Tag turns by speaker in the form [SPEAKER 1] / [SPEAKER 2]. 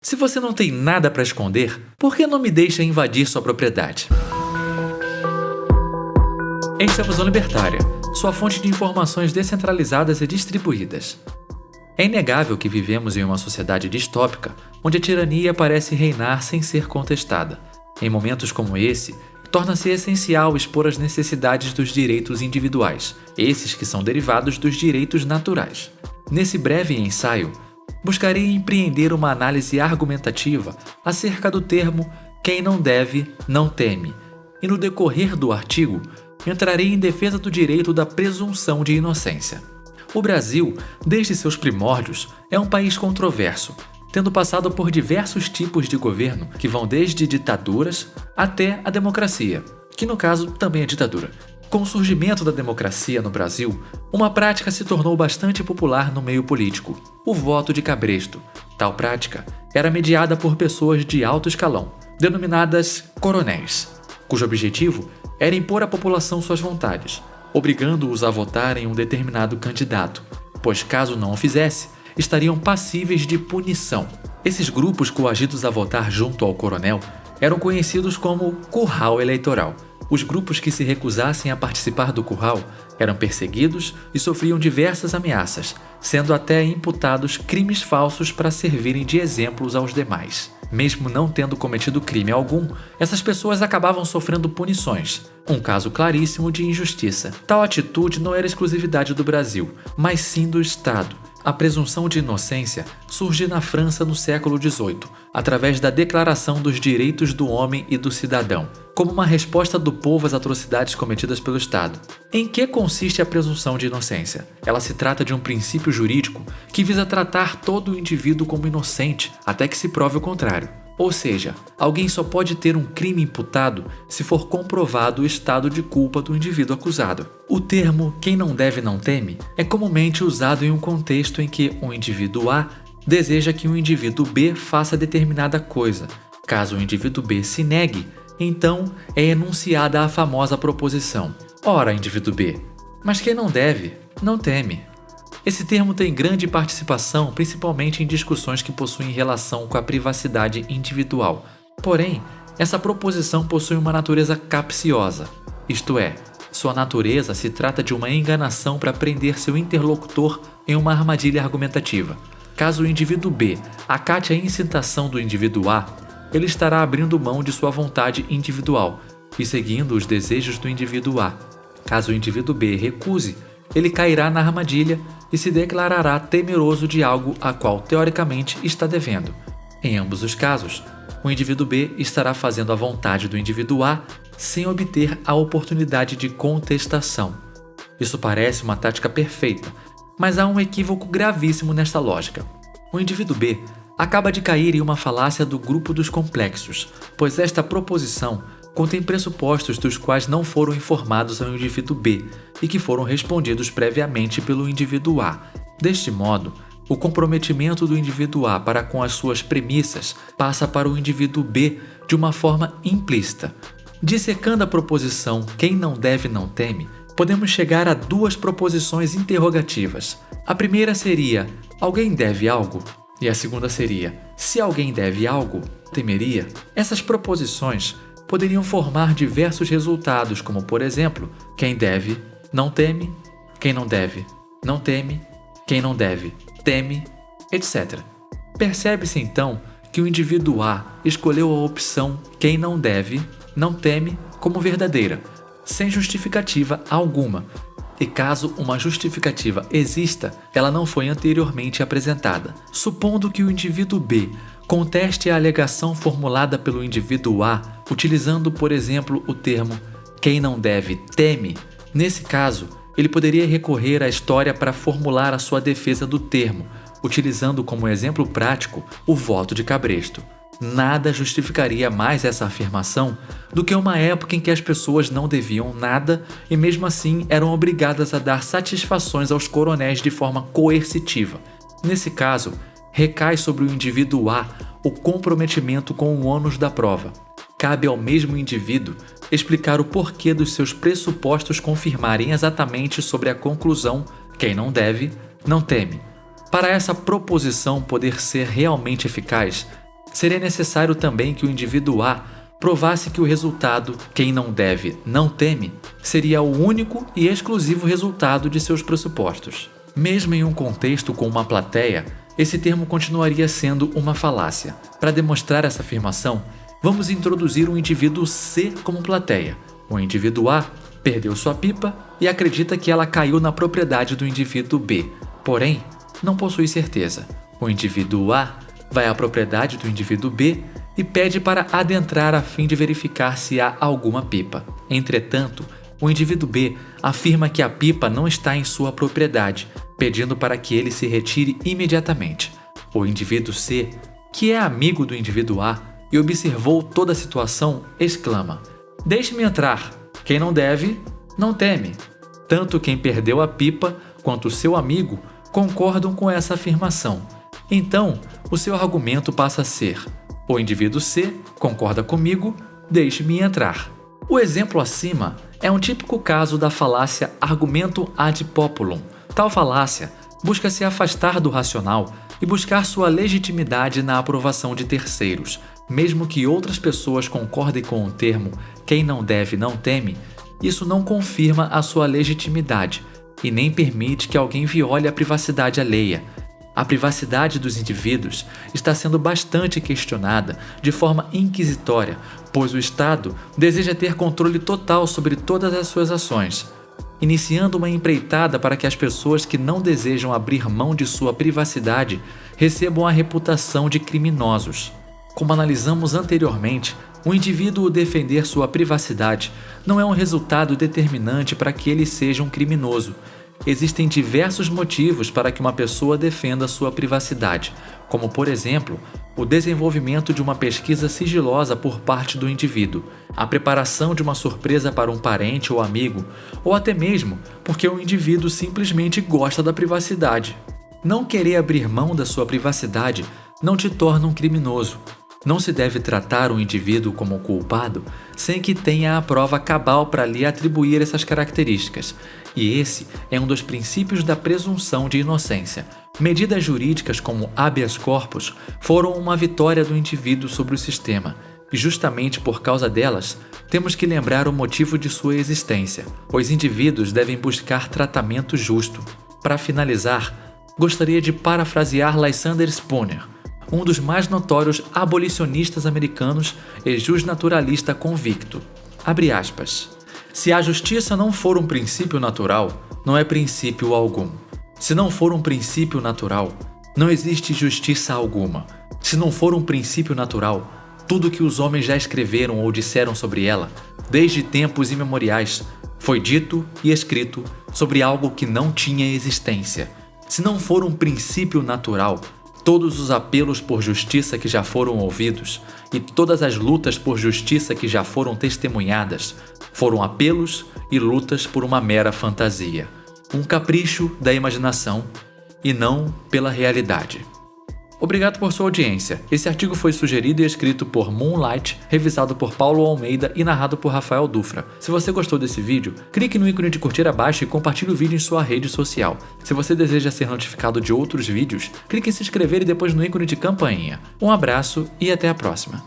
[SPEAKER 1] Se você não tem nada para esconder, por que não me deixa invadir sua propriedade? Esta é a Visão Libertária, sua fonte de informações descentralizadas e distribuídas. É inegável que vivemos em uma sociedade distópica, onde a tirania parece reinar sem ser contestada. Em momentos como esse, torna-se essencial expor as necessidades dos direitos individuais, esses que são derivados dos direitos naturais. Nesse breve ensaio, buscarei empreender uma análise argumentativa acerca do termo "quem não deve, não teme", e no decorrer do artigo, entrarei em defesa do direito da presunção de inocência. O Brasil, desde seus primórdios, é um país controverso, tendo passado por diversos tipos de governo que vão desde ditaduras até a democracia, que no caso também é ditadura. Com o surgimento da democracia no Brasil, uma prática se tornou bastante popular no meio político: o voto de cabresto. Tal prática era mediada por pessoas de alto escalão, denominadas coronéis, cujo objetivo era impor à população suas vontades, obrigando-os a votar em um determinado candidato, pois caso não o fizesse, estariam passíveis de punição. Esses grupos coagidos a votar junto ao coronel eram conhecidos como curral eleitoral. Os grupos que se recusassem a participar do curral eram perseguidos e sofriam diversas ameaças, sendo até imputados crimes falsos para servirem de exemplos aos demais. Mesmo não tendo cometido crime algum, essas pessoas acabavam sofrendo punições, um caso claríssimo de injustiça. Tal atitude não era exclusividade do Brasil, mas sim do Estado. A presunção de inocência surge na França no século XVIII, através da Declaração dos Direitos do Homem e do Cidadão, como uma resposta do povo às atrocidades cometidas pelo Estado. Em que consiste a presunção de inocência? Ela se trata de um princípio jurídico que visa tratar todo o indivíduo como inocente até que se prove o contrário. Ou seja, alguém só pode ter um crime imputado se for comprovado o estado de culpa do indivíduo acusado. O termo "quem não deve, não teme" é comumente usado em um contexto em que um indivíduo A deseja que o indivíduo B faça determinada coisa. Caso o indivíduo B se negue, então é enunciada a famosa proposição: "Ora, indivíduo B, mas quem não deve, não teme". Esse termo tem grande participação principalmente em discussões que possuem relação com a privacidade individual. Porém, essa proposição possui uma natureza capciosa, isto é, sua natureza se trata de uma enganação para prender seu interlocutor em uma armadilha argumentativa. Caso o indivíduo B acate a incitação do indivíduo A, ele estará abrindo mão de sua vontade individual e seguindo os desejos do indivíduo A. Caso o indivíduo B recuse, ele cairá na armadilha e se declarará temeroso de algo a qual teoricamente está devendo. Em ambos os casos, o indivíduo B estará fazendo a vontade do indivíduo A sem obter a oportunidade de contestação. Isso parece uma tática perfeita, mas há um equívoco gravíssimo nesta lógica. O indivíduo B acaba de cair em uma falácia do grupo dos complexos, pois esta proposição contém pressupostos dos quais não foram informados ao indivíduo B e que foram respondidos previamente pelo indivíduo A. Deste modo, o comprometimento do indivíduo A para com as suas premissas passa para o indivíduo B de uma forma implícita. Dissecando a proposição "quem não deve, não teme", podemos chegar a duas proposições interrogativas. A primeira seria "alguém deve algo?" e a segunda seria "se alguém deve algo, temeria?" Essas proposições poderiam formar diversos resultados, como por exemplo, quem deve, não teme, quem não deve, não teme, quem não deve, teme, etc. Percebe-se então que o indivíduo A escolheu a opção quem não deve, não teme como verdadeira, sem justificativa alguma. E caso uma justificativa exista, ela não foi anteriormente apresentada. Supondo que o indivíduo B conteste a alegação formulada pelo indivíduo A, utilizando, por exemplo, o termo "quem não deve, teme", nesse caso, ele poderia recorrer à história para formular a sua defesa do termo, utilizando como exemplo prático o voto de cabresto. Nada justificaria mais essa afirmação do que uma época em que as pessoas não deviam nada e mesmo assim eram obrigadas a dar satisfações aos coronéis de forma coercitiva. Nesse caso, recai sobre o indivíduo A o comprometimento com o ônus da prova. Cabe ao mesmo indivíduo explicar o porquê dos seus pressupostos confirmarem exatamente sobre a conclusão "quem não deve, não teme". Para essa proposição poder ser realmente eficaz, Seria necessário também que o indivíduo A provasse que o resultado "quem não deve, não teme" seria o único e exclusivo resultado de seus pressupostos. Mesmo em um contexto com uma plateia, esse termo continuaria sendo uma falácia. Para demonstrar essa afirmação, vamos introduzir o indivíduo C como plateia. O indivíduo A perdeu sua pipa e acredita que ela caiu na propriedade do indivíduo B, porém, não possui certeza. O indivíduo A vai à propriedade do indivíduo B e pede para adentrar a fim de verificar se há alguma pipa. Entretanto, o indivíduo B afirma que a pipa não está em sua propriedade, pedindo para que ele se retire imediatamente. O indivíduo C, que é amigo do indivíduo A e observou toda a situação, exclama: "Deixe-me entrar. Quem não deve, não teme." Tanto quem perdeu a pipa quanto seu amigo concordam com essa afirmação. Então, o seu argumento passa a ser: o indivíduo C concorda comigo, deixe-me entrar. O exemplo acima é um típico caso da falácia argumentum ad populum. Tal falácia busca se afastar do racional e buscar sua legitimidade na aprovação de terceiros. Mesmo que outras pessoas concordem com o termo "quem não deve, não teme", isso não confirma a sua legitimidade e nem permite que alguém viole a privacidade alheia. A privacidade dos indivíduos está sendo bastante questionada de forma inquisitória, pois o Estado deseja ter controle total sobre todas as suas ações, iniciando uma empreitada para que as pessoas que não desejam abrir mão de sua privacidade recebam a reputação de criminosos. Como analisamos anteriormente, o indivíduo defender sua privacidade não é um resultado determinante para que ele seja um criminoso. Existem diversos motivos para que uma pessoa defenda sua privacidade, como, por exemplo, o desenvolvimento de uma pesquisa sigilosa por parte do indivíduo, a preparação de uma surpresa para um parente ou amigo, ou até mesmo porque o indivíduo simplesmente gosta da privacidade. Não querer abrir mão da sua privacidade não te torna um criminoso. Não se deve tratar o indivíduo como culpado sem que tenha a prova cabal para lhe atribuir essas características, e esse é um dos princípios da presunção de inocência. Medidas jurídicas como habeas corpus foram uma vitória do indivíduo sobre o sistema, e justamente por causa delas, temos que lembrar o motivo de sua existência. Os indivíduos devem buscar tratamento justo. Para finalizar, gostaria de parafrasear Lysander Spooner, um dos mais notórios abolicionistas americanos e justnaturalista convicto. Abre aspas. "Se a justiça não for um princípio natural, não é princípio algum. Se não for um princípio natural, não existe justiça alguma. Se não for um princípio natural, tudo que os homens já escreveram ou disseram sobre ela, desde tempos imemoriais, foi dito e escrito sobre algo que não tinha existência. Se não for um princípio natural, todos os apelos por justiça que já foram ouvidos e todas as lutas por justiça que já foram testemunhadas foram apelos e lutas por uma mera fantasia, um capricho da imaginação e não pela realidade." Obrigado por sua audiência. Esse artigo foi sugerido e escrito por Moonlight, revisado por Paulo Almeida e narrado por Rafael Dufra. Se você gostou desse vídeo, clique no ícone de curtir abaixo e compartilhe o vídeo em sua rede social. Se você deseja ser notificado de outros vídeos, clique em se inscrever e depois no ícone de campainha. Um abraço e até a próxima.